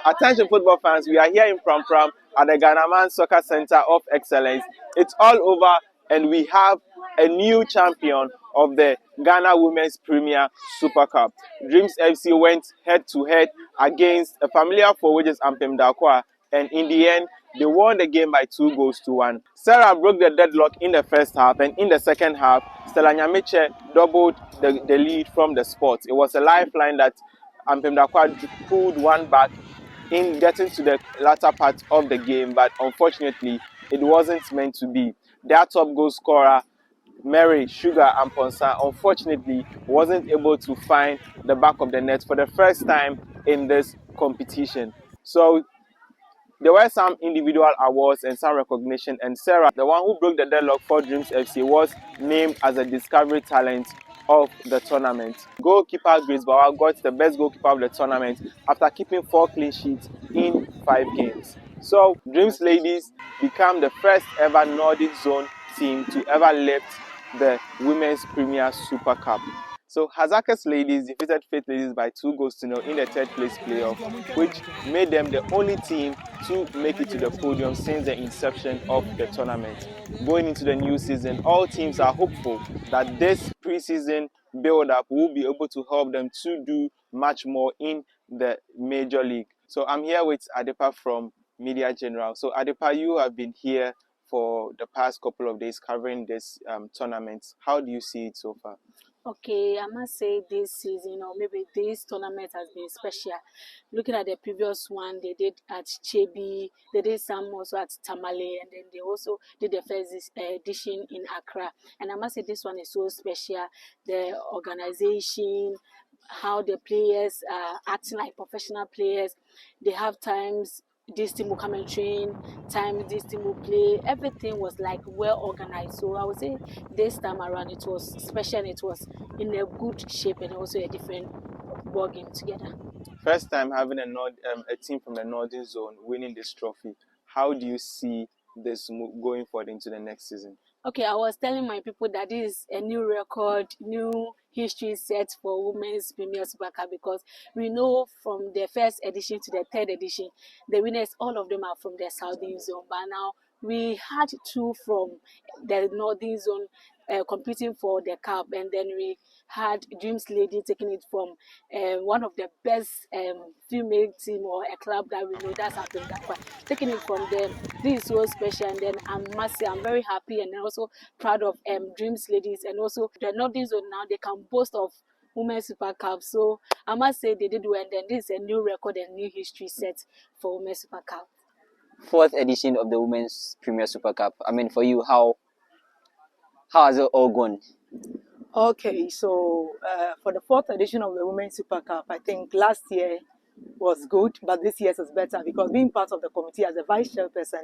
Attention football fans, we are here in Prampram at the Ghanaman Soccer Center of Excellence. It's all over and we have a new champion of the Ghana Women's Premier Super Cup. Dreams FC went head-to-head against a familiar foe, which is Ampem Dakwa, and in the end, they won the game by 2-1. Sarah broke the deadlock in the first half, and in the second half, Stella Nyamiche doubled the lead from the spot. It was a lifeline that Ampem Dakwa pulled one back in getting to the latter part of the game, but unfortunately, it wasn't meant to be. Their top goal scorer, Mary Sugar Amponsa, unfortunately wasn't able to find the back of the net for the first time in this competition. So there were some individual awards and some recognition, and Sarah, the one who broke the deadlock for Dreams FC, was named as a discovery talent of the tournament. Goalkeeper Grace Bawa got the best goalkeeper of the tournament after keeping 4 clean sheets in 5 games. So Dreams ladies become the first ever Nordic Zone team to ever lift the Women's Premier Super Cup. So Hazakis ladies defeated Faith ladies by 2-0 in the third place playoff, which made them the only team to make it to the podium since the inception of the tournament. Going into the new season, all teams are hopeful that this preseason build-up will be able to help them to do much more in the major league. So I'm here with Adepa from Media General. So Adepa, you have been here for the past couple of days covering this tournament. How do you see it so far? Okay, I must say this season or maybe this tournament has been special. Looking at the previous one, they did at Chebi, they did some also at Tamale, and then they also did the first edition in Accra. And I must say this one is so special. The organization, how the players are acting like professional players. They have times this team will come and train, time this team will play. Everything was like well organized. So I would say this time around it was special. It was in a good shape and also a different ball game together. First time having a team from the Northern Zone winning this trophy. How do you see this going forward into the next season? Okay, I was telling my people that this is a new record, new history set for Women's Premier Super Cup, because we know from the first edition to the third edition, the winners, all of them are from the Southern Zone. But now we had 2 from the Northern Zone competing for the cup, and then we had Dreams Lady taking it from one of the best female team or a club that we know, that's happened that way. Taking it from them, this is so special, and then I must say I'm very happy and also proud of Dreams Ladies, and also the Northern Zone now they can boast of Women's Super Cup. So I must say they did well, and then this is a new record and new history set for Women's Super Cup. 4th edition of the Women's Premier Super Cup. I mean, for you, how has it all gone? Okay, so for the 4th edition of the Women's Super Cup, I think last year was good, but this year's is better because being part of the committee as a vice chairperson,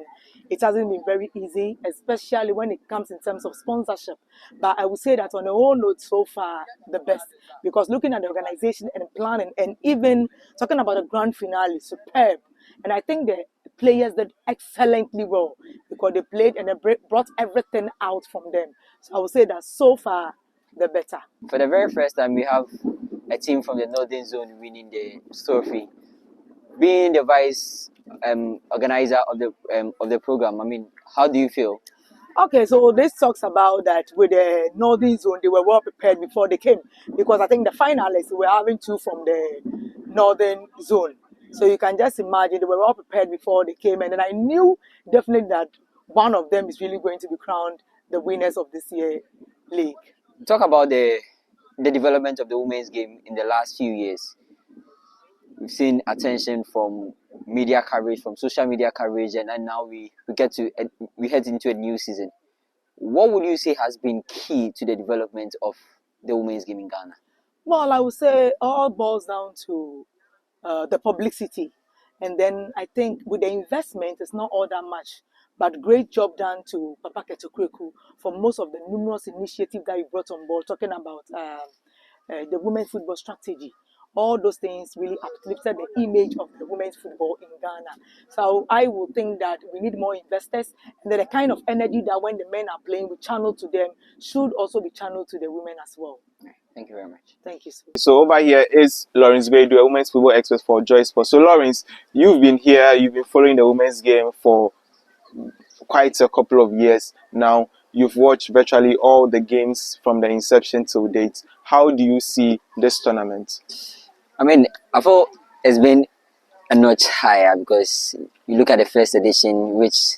it hasn't been very easy, especially when it comes in terms of sponsorship. But I would say that on the whole note, so far, the best, because looking at the organization and planning, and even talking about the grand finale, superb. And I think the players did excellently well because they played and they brought everything out from them. So I would say that so far, the better. For the very first time, we have a team from the Northern Zone winning the trophy. Being the vice organizer of the program, I mean, how do you feel? Okay, so this talks about that with the Northern Zone, they were well prepared before they came, because I think the finalists were having 2 from the Northern Zone. So you can just imagine they were well prepared before they came, and then I knew definitely that one of them is really going to be crowned the winners of this year's league. Talk about the development of the women's game in the last few years. We've seen attention from media coverage, from social media coverage, and now we head into a new season. What would you say has been key to the development of the women's game in Ghana? Well, I would say all boils down to the publicity. And then I think with the investment, it's not all that much. But great job done to Papa Ketokweku for most of the numerous initiatives that he brought on board, talking about the women's football strategy. All those things really uplifted the image of the women's football in Ghana. So I would think that we need more investors, and that the kind of energy that when the men are playing, we channel to them, should also be channeled to the women as well. Thank you very much. Thank you so much. So over here is Lawrence Bedu, a women's football expert for Joy Sports. So Lawrence, you've been here, you've been following the women's game for quite a couple of years now. You've watched virtually all the games from the inception till date. How do you see this tournament? I mean, I thought it's been a notch higher because you look at the first edition, which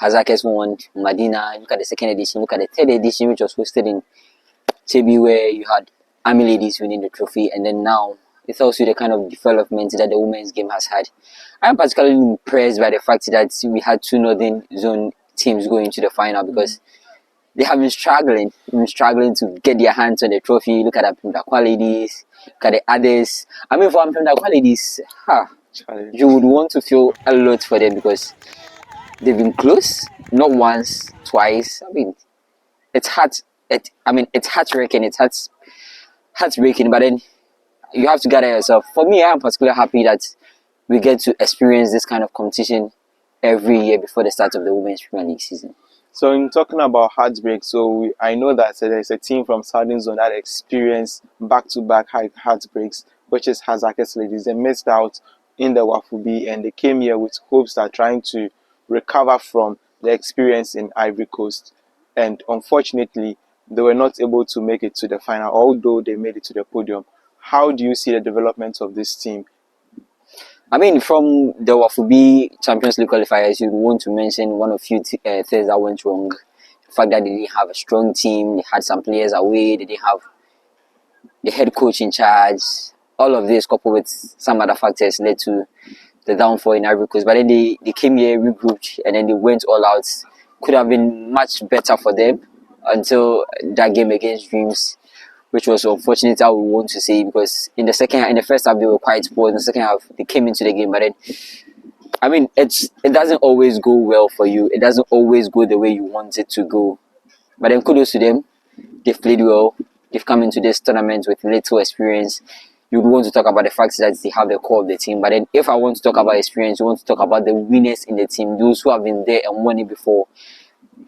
Hazakes won, Medina. Look at the second edition. Look at the third edition, which was hosted in Chebi, where you had Army ladies winning the trophy, and then now it tells you the kind of development that the women's game has had. I'm particularly impressed by the fact that we had two Northern Zone teams going to the final because they have been struggling to get their hands on the trophy. Look at the Prampram ladies, look at the others. I mean, for Prampram ladies, you would want to feel a lot for them because they've been close, not once, twice. I mean, it's it's heartbreaking. It's heartbreaking. But then you have to gather yourself. For me, I am particularly happy that we get to experience this kind of competition every year before the start of the Women's Premier League season. So in talking about heartbreak, I know that there's a team from Southern Zone that experienced back-to-back heartbreaks, which is Hazakes ladies. They missed out in the Wafubi and they came here with hopes that trying to recover from the experience in Ivory Coast. And unfortunately, they were not able to make it to the final, although they made it to the podium. How do you see the development of this team? I mean, from the Wafubi Champions League qualifiers, you want to mention one of few things that went wrong. The fact that they didn't have a strong team, they had some players away, they didn't have the head coach in charge. All of this, coupled with some other factors, led to the downfall in Ivory Coast. But then they came here, regrouped, and then they went all out. Could have been much better for them until that game against Dreams, which was unfortunate, I would want to say, because in the first half they were quite poor. In the second half they came into the game, but then I mean it doesn't always go well for you. It doesn't always go the way you want it to go. But then kudos to them. They've played well. They've come into this tournament with little experience. You would want to talk about the fact that they have the core of the team. But then if I want to talk about experience, you want to talk about the winners in the team, those who have been there and won it before.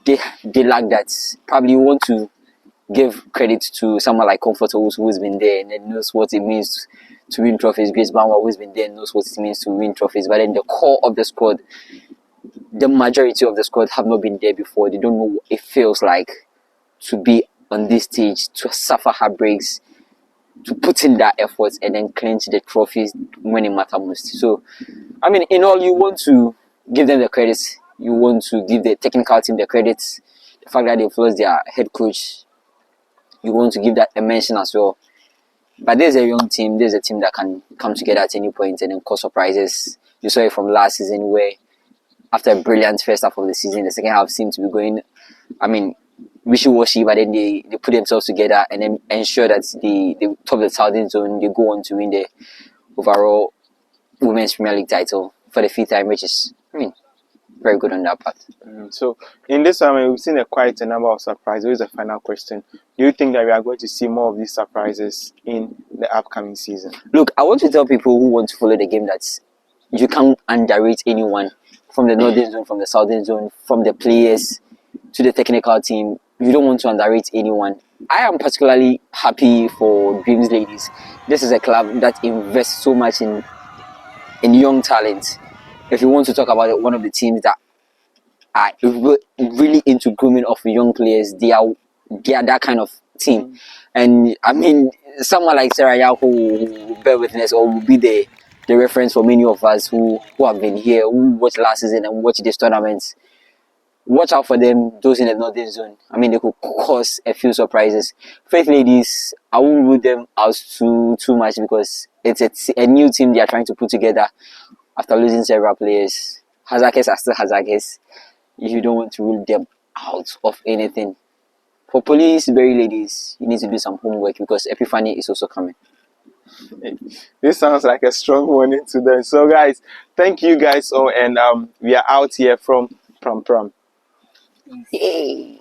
They lack that. Probably you want to give credit to someone like Comfortable who's been there and then knows what it means to win trophies. Grace Bauer who's been there and knows what it means to win trophies. But then the core of the squad, the majority of the squad have not been there before. They don't know what it feels like to be on this stage, to suffer heartbreaks, to put in that effort and then clinch the trophies when it matters most. So, I mean, in all, you want to give them the credits. You want to give the technical team the credits. The fact that they've lost their head coach, you want to give that a mention as well. But there's a young team, there's a team that can come together at any point and then cause surprises. You saw it from last season where after a brilliant first half of the season, the second half seemed to be going, I mean, wishy-washy, but then they put themselves together and then ensure that they top the Southern Zone, they go on to win the overall Women's Premier League title for the fifth time, which is, I mean, very good on that part. So in this time, we've seen quite a number of surprises. Here's the final question. Do you think that we are going to see more of these surprises in the upcoming season? Look, I want to tell people who want to follow the game that you can't underrate anyone from the Northern Zone, from the Southern Zone, from the players to the technical team. You don't want to underrate anyone. I am particularly happy for Dreams Ladies. This is a club that invests so much in young talent. If you want to talk about one of the teams that are really into grooming of young players, they are that kind of team. And I mean, someone like Sarah Yao who bear witness or will be the reference for many of us who have been here, who watched last season and watched this tournament. Watch out for them, those in the Northern Zone. I mean, they could cause a few surprises. Faith Ladies, I won't rule them out too much because it's a new team they are trying to put together after losing several players. Hazakes are still Hazakes. You don't want to rule them out of anything. For Police Berry Ladies, you need to do some homework because Epiphany is also coming. This sounds like a strong warning to them. So guys, thank you guys all, and we are out here from Prampram. Yay!